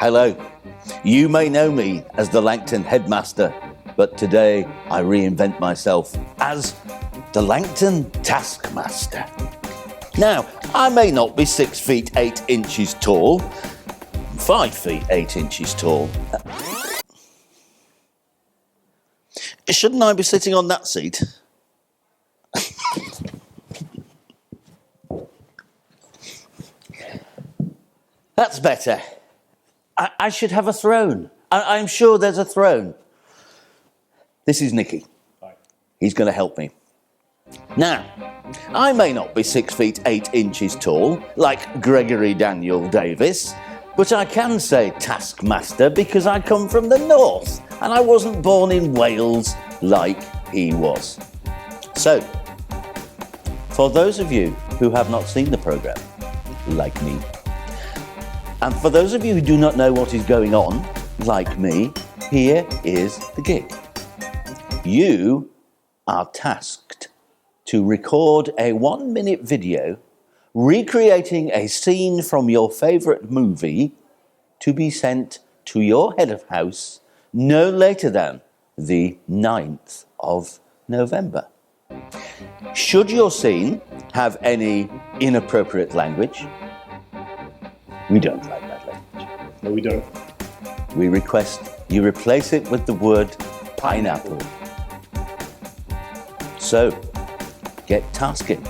Hello, you may know me as the Langton headmaster, but today I reinvent myself as the Langton Taskmaster. Now, I may not be 6 feet 8 inches tall, 5 feet 8 inches tall. Shouldn't I be sitting on that seat? That's better. I should have a throne. I'm sure there's a throne. This is Nicky. Hi. He's going to help me. Now, I may not be 6 feet 8 inches tall, like Gregory Daniel Davis, but I can say Taskmaster because I come from the north and I wasn't born in Wales like he was. So, for those of you who have not seen the programme, like me, and for those of you who do not know what is going on, like me, here is the gig. You are tasked to record a 1-minute video recreating a scene from your favourite movie to be sent to your head of house no later than the 9th of November. Should your scene have any inappropriate language, we don't like that language. No, we don't. We request you replace it with the word pineapple. So, get tasking.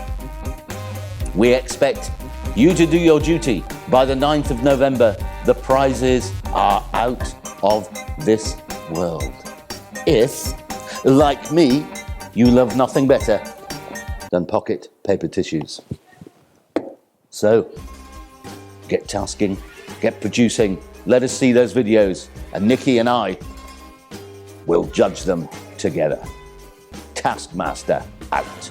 We expect you to do your duty by the 9th of November. The prizes are out of this world. If, like me, you love nothing better than pocket paper tissues. So, get tasking, get producing, let us see those videos, and Nicky and I will judge them together. Taskmaster out.